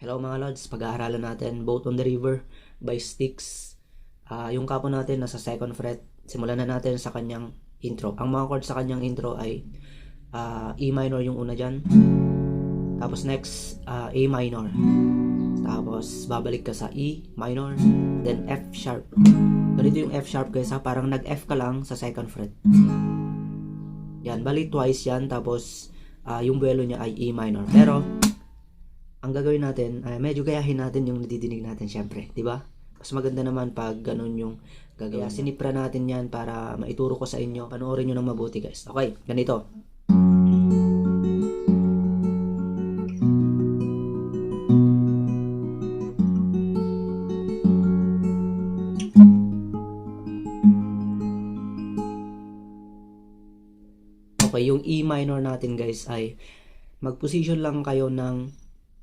Hello mga Lods, pag-aaralan natin Boat on the River by Styx. Yung kapo natin nasa 2nd fret. Simulan na natin sa kanyang intro. Ang mga chords sa kanyang intro ay E minor yung una dyan. Tapos next, A minor. Tapos babalik ka sa E minor. Then F sharp. Ganito yung F sharp guys ha. Parang nag-F ka lang sa 2nd fret. Yan, balik twice yan. Tapos yung buwelo niya ay E minor. Pero ang gagawin natin, medyo gayahin natin yung nadidinig natin syempre, di ba? Mas maganda naman pag ganun yung gagawin. Kaya sinipra natin yan para maituro ko sa inyo. Panoorin nyo ng mabuti guys. Okay, ganito. Okay, yung E minor natin guys ay mag-position lang kayo ng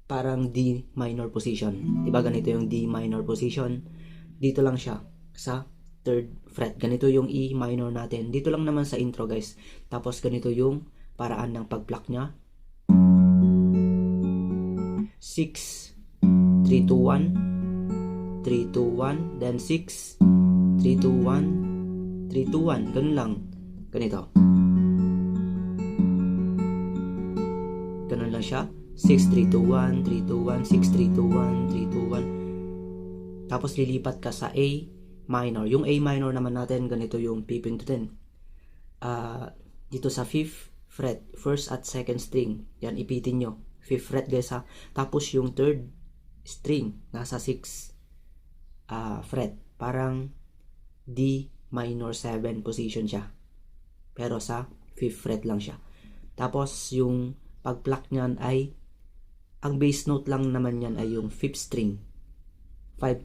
parang D minor position. Diba ganito yung D minor position? Dito lang siya sa 3rd fret. Ganito yung E minor natin. Dito lang naman sa intro guys. Tapos ganito yung paraan ng pag-pluck niya. 6, 3, 2, 1, 3, 2, 1, then 6, 3, 2, 1, 3, 2, 1. Ganun lang. Ganito. Ganun lang siya. 6, 3, 2, 1, 3, 2, 1, 6, 3, 2, 1, 3, 2, 1. Tapos lilipat ka sa A minor. Yung A minor naman natin, ganito yung pipindutin. Dito sa 5th fret, 1st at 2nd string. Yan, ipitin nyo. 5th fret guys ha. Tapos yung 3rd string, nasa 6th fret. Parang D minor 7 position siya. Pero sa 5th fret lang siya. Tapos yung pag-pluck niyan ay ang bass note lang naman yan ay yung 5th string. 5,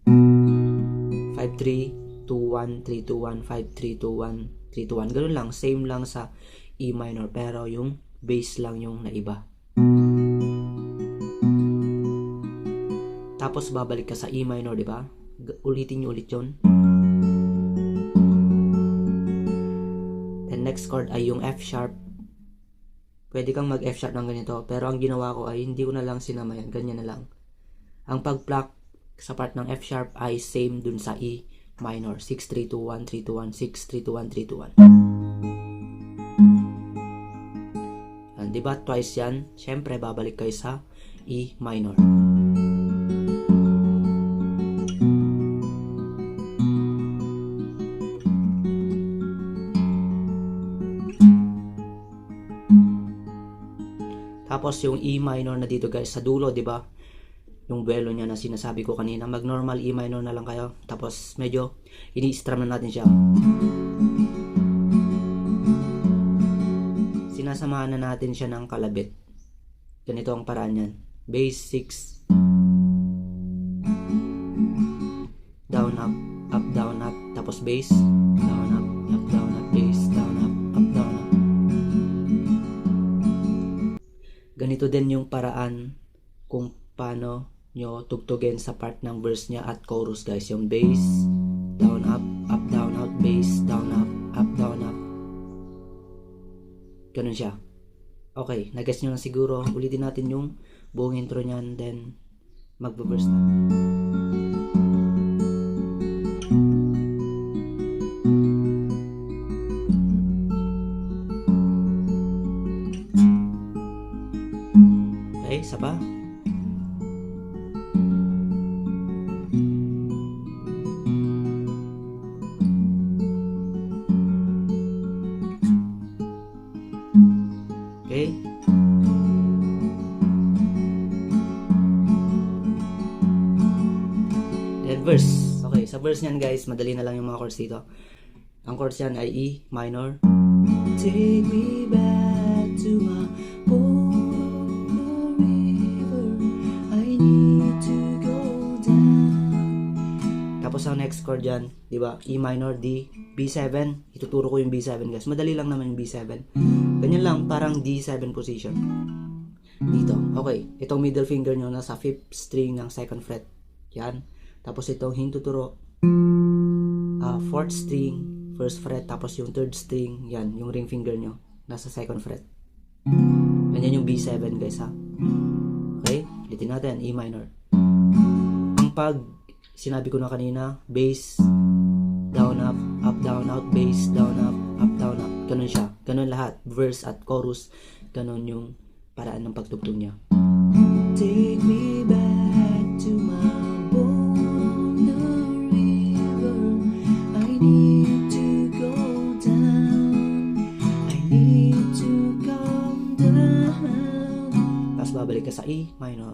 5, 3, 2, 1, 3, 2, 1, 5, 3, 2, 1, 3, 2, 1. Ganun lang. Same lang sa E minor. Pero yung bass lang yung naiba. Tapos babalik ka sa E minor, di ba? Ulitin nyo ulit yun. Then next chord ay yung F sharp. Pwede kang mag-F sharp ng ganito. Pero ang ginawa ko ay hindi ko na lang sinamayan. Ganyan na lang. Ang pag-pluck sa part ng F sharp ay same dun sa E minor. 6, 3, 2, 1, 3, 2, 1, 6, 3, 2, 1, 3, 2, 1. Diba twice yan? Siyempre babalik kayo sa E minor. Tapos yung E minor na dito guys sa dulo, 'di ba? Yung buwelo niya na sinasabi ko kanina, mag-normal E minor na lang kayo. Tapos medyo ini-strum na natin siya. Sinasamahan na natin siya ng kalabit. Ganito ang paraan niyan. Bass 6. Down up, up down up, tapos bass, down up, bass, down up, down up. Ganito din yung paraan kung paano nyo tugtugin sa part ng verse niya at chorus guys. Yung bass, down up, down out, bass, down up, down up. Ganun siya. Okay, nag-guess nyo na siguro. Ulitin natin yung buong intro niyan, then magbe-verse na. Okay, isa pa. Okay. Then verse. Okay, sa verse niyan guys, madali na lang yung mga chords dito. Ang chords yan ay E minor. Take me back to my boat on the river, I need to go down. Tapos ang next chord yan, di ba? E minor, D, B7. Ituturo ko yung B7 guys. Madali lang naman yung B7. Ganyan lang, parang D7 position. Dito. Okay, itong middle finger nyo nasa 5th string ng 2nd fret. Yan. Tapos itong hintuturo 4th string, 1st fret, tapos yung 3rd string, yan, yung ring finger nyo nasa 2nd fret. Ganyan yung B7 guys ha. Okay, ulitin ulitin natin, E minor. Ang pag sinabi ko na kanina, bass, down, up, down, out, bass, down, up, down, up. Ganun siya. Ganun lahat. Verse at chorus. Ganun yung paraan ng pagtugtog niya. Take me back to my boat on the river. I need to go down. I need to come down. Tapos babalik ka sa E minor.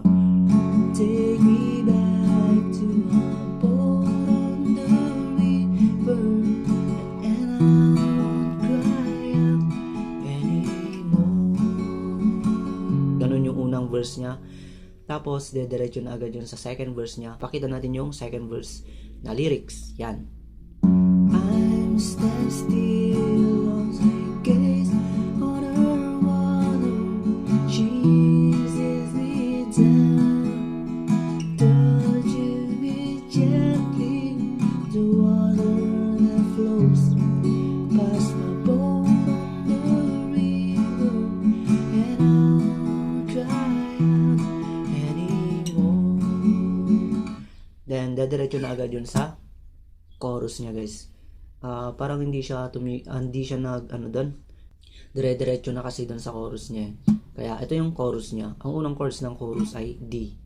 Take me back to my boat on the river, and I won't cry out anymore. Ganun yung unang verse niya. Tapos, dediretso na agad yun sa second verse niya. Pakita natin yung second verse na lyrics. Yan. I'm stand still as I gaze on her water. She eases me down, touches me gently. The water that flows past my boat on the river, and I won't cry out anymore. Then, dediretso na agad yun sa chorus niya, guys. Parang hindi siya doon. Dire-diretso na kasi doon sa chorus niya. Kaya, ito yung chorus niya. Ang unang chorus ng chorus ay D.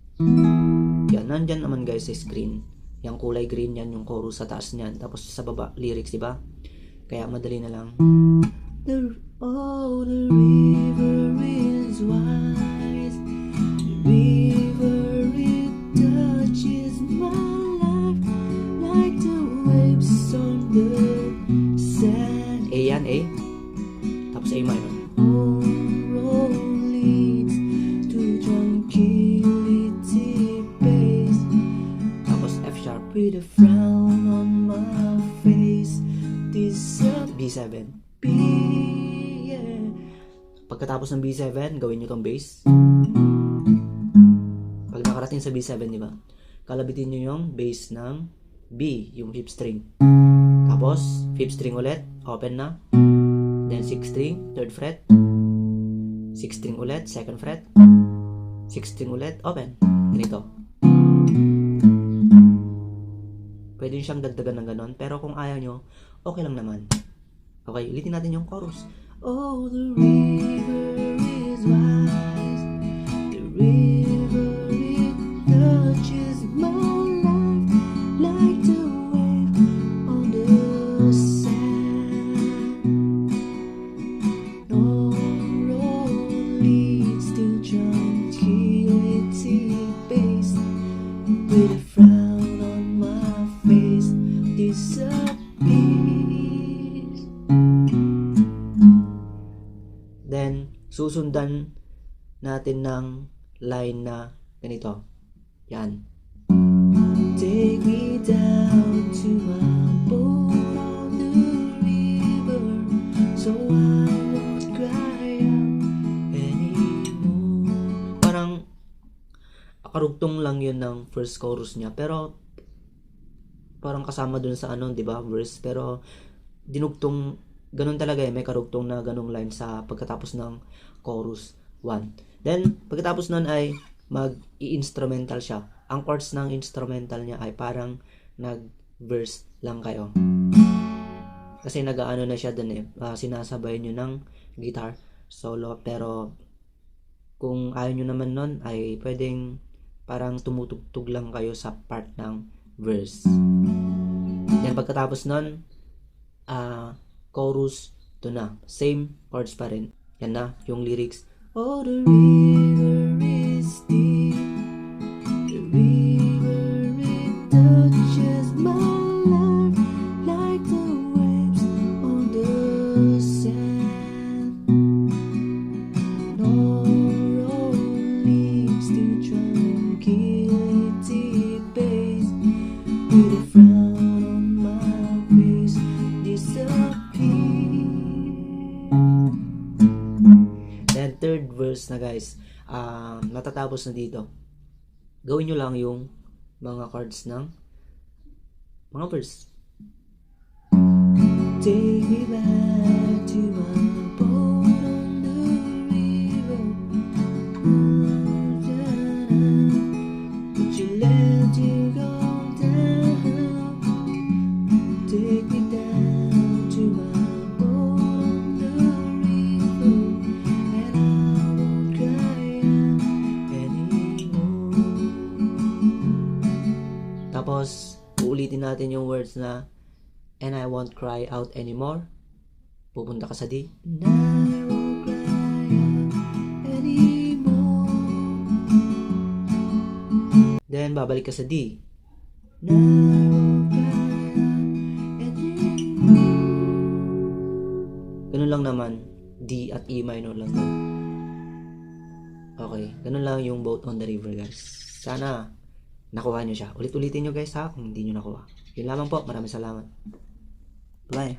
Yan, nandyan naman guys sa screen. Yung kulay green yan, yung chorus sa taas niyan. Tapos sa baba, lyrics, diba? Kaya, madali na lang. The river is wide. The river, it touches my life like the waves on the sand. A yan, A. Tapos A minor. Road leads to tranquility base. Tapos F sharp with a frown on my face. This B7. B, yeah. Pagkatapos ng B7, gawin nyo tong bass. Pag nakarating sa B7, di ba? Kalabitin nyo yung bass ng B, yung 5th string. Tapos, 5th string ulit, open na. Then 6th string, 3rd fret. 6th string ulit, 2nd fret. 6th string ulit, open. Ganito. Pwede siyang dagdagan ng ganon, pero kung ayaw nyo, okay lang naman. Okay, ulitin natin yung chorus. Oh, the river is wide. The river, it touches my life like the wave on the sand. No road leads to tranquility base. With a frown on my face, disappears. Then, susundan natin ng line na ganito. Yan. Take me down to my boat on the river, so I won't cry out anymore. Parang karugtong lang yun ng first chorus niya, pero parang kasama dun sa ano, di ba, verse, pero dinugtong, ganun talaga may karugtong na ganung line sa pagkatapos ng chorus 1. Then, pagkatapos nun ay mag-i-instrumental siya. Ang chords ng instrumental niya ay parang nag-verse lang kayo. Kasi nag-aano na siya dun sinasabay nyo ng guitar solo, pero kung ayaw nyo naman nun ay pwedeng parang tumutugtog lang kayo sa part ng verse. Then pagkatapos nun, chorus, to na. Same chords pa rin. Yan na, yung lyrics. Oh, the river is deep. The river, it touches my life like the waves on the sand. No road leads to tranquility base. With a frown on my face, disappear. Then third verse na guys, natatapos na dito. Gawin nyo lang yung mga chords ng mga verse. Take me back to my boat on the river. ulitin natin yung words na and I won't cry out anymore. Pupunta ka sa D. And I won't cry out anymore. Then, babalik ka sa D. And I won't cry out anymore. Ganun lang naman. D at E minor lang naman. Okay, ganun lang yung Boat on the River, guys. Sana nakuha nyo siya. Ulit-ulitin nyo, guys, ha, kung hindi nyo nakuha. Yun lamang po. Maraming salamat. Bye.